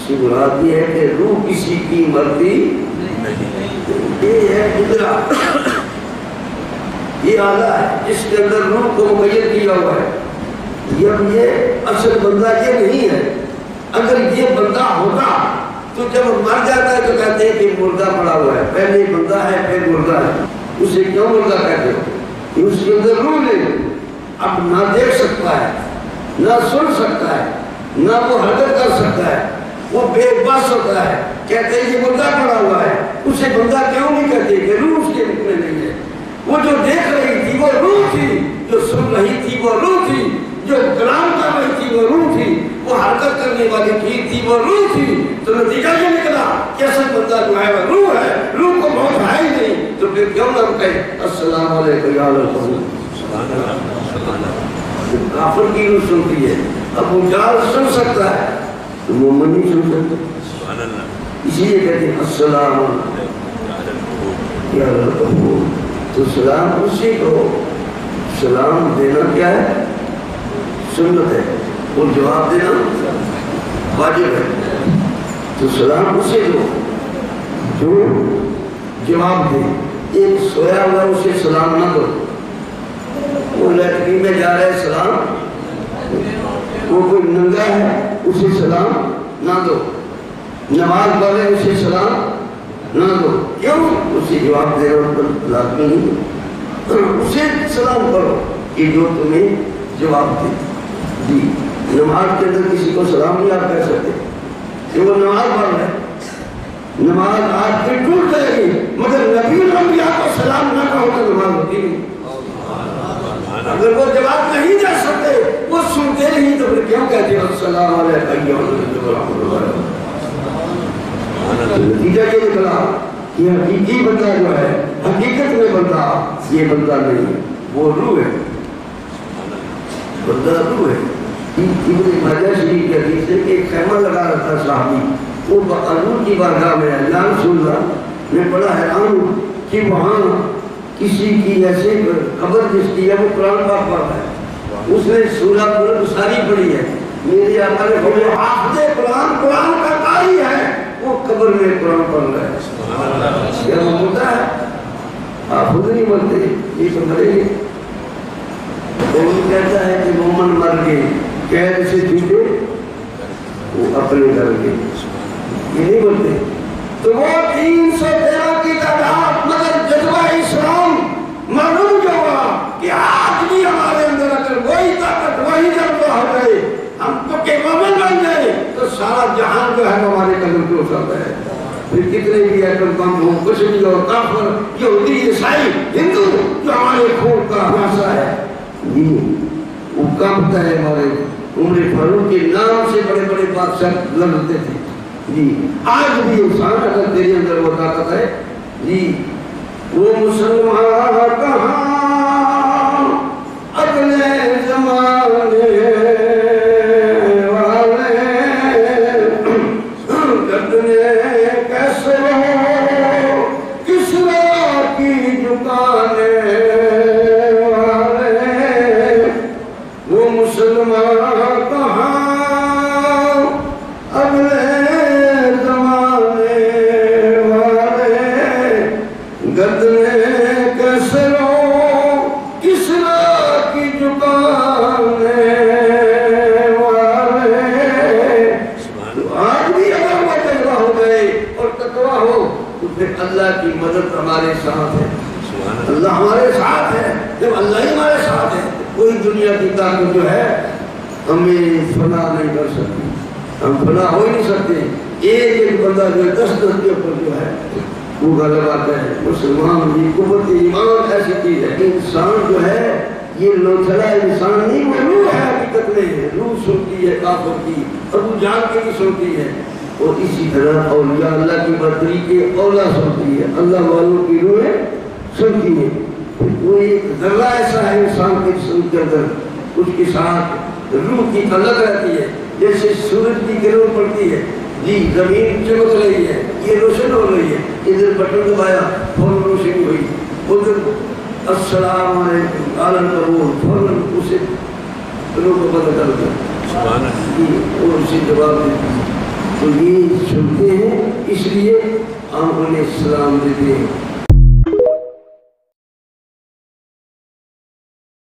سے مراد یہ ہے کہ روح کسی کی مرضی یہ ہے قدرہ، یہ آلہ ہے جس کے اندر روح کو مقید کیا ہوا ہے۔ یہ اصل بندہ یہ نہیں ہے۔ اگر یہ بندہ ہوتا تو جب مر جاتا ہے تو کہتے ہیں کہ مردہ پڑا ہوا ہے، پہلے بندہ ہے پھر مردہ ہے، اسے کیوں مردہ کہتے ہیں؟ کہ اس کے اندر روح نہیں، اب نہ دیکھ سکتا ہے، نہ سن سکتا ہے، نہ وہ حرکت کر سکتا ہے، وہ بے بس ہوتا ہے، کہتے ہیں یہ مردہ پڑا ہوا ہے۔ اسے بندہ کیوں نہیں کہتے؟ کہ روح اس کے روح میں نہیں ہے۔ وہ جو دیکھ رہی تھی وہ روح تھی، جو سن رہی تھی وہ روح تھی، جو کلام کر رہی تھی وہ روح تھی، وہ حرکت کرنے والی چیز تھی وہ روح تھی۔ تو نتیجہ یہ نکلا کہ اصل بندہ جو ہے وہ روح ہے، روح کو موت ہے ہی نہیں، تو پھر کیوں نہ کہے السلام علیکم یا رسول اللہ۔ کافر کی روح سنتی ہے، ابو جہل سن سکتا ہے تو مومن نہیں سن سکتا، اسی لیے کہتے ہیں السلام یا رسول۔ تو سلام اسی کو، سلام دینا کیا ہے؟ سنت ہے، اور جواب دینا واجب ہے۔ تو سلام اسے دو جو جواب دے۔ ایک سویا ہوا اسے سلام نہ دو، وہ لیٹرین میں جا رہے سلام، وہ کوئی ننگا ہے اسے سلام نہ دو، نماز پڑھ رہے اسے سلام نہ دو۔ کیوں؟ اسے جواب دے رہا پر لازمی نہیں، اسے سلام کرو کہ جو تمہیں جواب دے۔ جی نماز کے اندر کسی کو سلام نہیں آپ کہہ سکتے کہ وہ نماز پڑھ رہے، نماز آج پھر ٹوٹ جائے گی، مگر نبی الانبیاء کو سلام نہ کہو تو نماز ہوتی نہیں۔ اگر وہ جواب نہیں دے سکتے، وہ سنتے نہیں، تو پھر کیوں کہتے ہیں السلام علیکم ورحمۃ اللہ۔ نتیجہ یہ نکلا کہ حقیقی بندہ جو ہے، حقیقت میں بندہ یہ بندہ نہیں ہے، وہ روح ہے، بندہ روح ہے۔ ابن ماجہ شریف کے حدیث ہے کہ ایک خیمہ لگا رہا تھا صحابی، وہ حضور کی بارگاہ میں ہے، یا رسول اللہ، میں بڑا حیران ہوں کہ وہاں کسی کی ایسے خبر جس کی ہے وہ قرآن پاک پڑھ رہا ہے، اس نے سورہ قرآن ساری پڑھی ہے، میرے آقا نے فرمایا حافظ قرآن، قرآن کا قاری ہے، وہ قبر میں قرآن پڑھ رہا ہے۔ کیا وہ ہوتا ہے؟ حافظ نہیں بنتے، یہ تو مرے گے۔ وہ کہتا ہے کہ مومن مر گئے، قید سے چھوٹے وہ اپنے گھر گئے، یہ نہیں بولتے۔ تو وہ 313 کی تعداد، مگر جذبہ اسلام معلوم جو ہوا کہ آج بھی ہمارے اندر اگر وہی طاقت وہی جذبہ ہو گئے، ہم تو کہ مومن بن گئے، تو سارا جہان جو ہے ہمارے قدم پہ ہو سکتا ہے۔ پھر کتنے بھی ایٹم بم ہو، کچھ بھی ہو، کافر یہودی عیسائی ہندو جو ہمارے خون کا حصہ ہے، وہ کانپتا ہے۔ ہمارے عمر فاروق کے نام سے بڑے بڑے بادشاہ لڑتے تھے جی۔ آج بھی انسان اگر تیرے اندر وہ طاقت ہے جی، وہ مسلمان کہاں اگلے زمانے والے گردنے کیسے ہو کسرا کی دکانے والے، وہ مسلمان کہاں اگلے زمانے والے گردنے کیسے ہو کسرا کی دکانے والے۔ آج بھی اگر وہ تقویٰ ہو گئے اور تقویٰ ہو تو پھر اللہ کی مدد ہمارے ساتھ ہے، اللہ ہمارے ساتھ ہے۔ جب اللہ ہی ہمارے ساتھ ہے، کوئی دنیا کی طاقت جو ہے ہمیں فنا نہیں کر سکتی، ہم فنا ہو ہی نہیں سکتے۔ ایک بندہ جو ہے 10 کے اوپر جو ہے وہ غلب آتا ہے۔ مسلمان کی قوت ایمان ایسی چیز ہے، انسان جو ہے یہ لوچھلا انسان نہیں، وہ روح ہے، حقیقت میں روح سنتی ہے کافر کی، ابو جہل کی بھی سنتی ہے، اور اسی طرح اولیاء اللہ کی برتری کے اولا سنتی ہے، اللہ والوں کی روحیں سنتی ہے۔ کوئی ایک ذرہ ایسا ہے انسان کے جسم کے اندر، اس کے ساتھ روح کی تعلق رہتی ہے، جیسے سورج کی کرن پڑتی ہے جی، زمین چمک رہی ہے، یہ روشن ہو رہی ہے، ادھر بٹن دبایا فوراً روشنی ہوئی، ادھر السلام علیکم عالم قبول، فوراً اسے روح کو پتہ چل گیا جی، اور اسے جواب دیتی ہے۔ تو یہ سنتے ہیں، اس لیے ہم انہیں سلام دیتے ہیں۔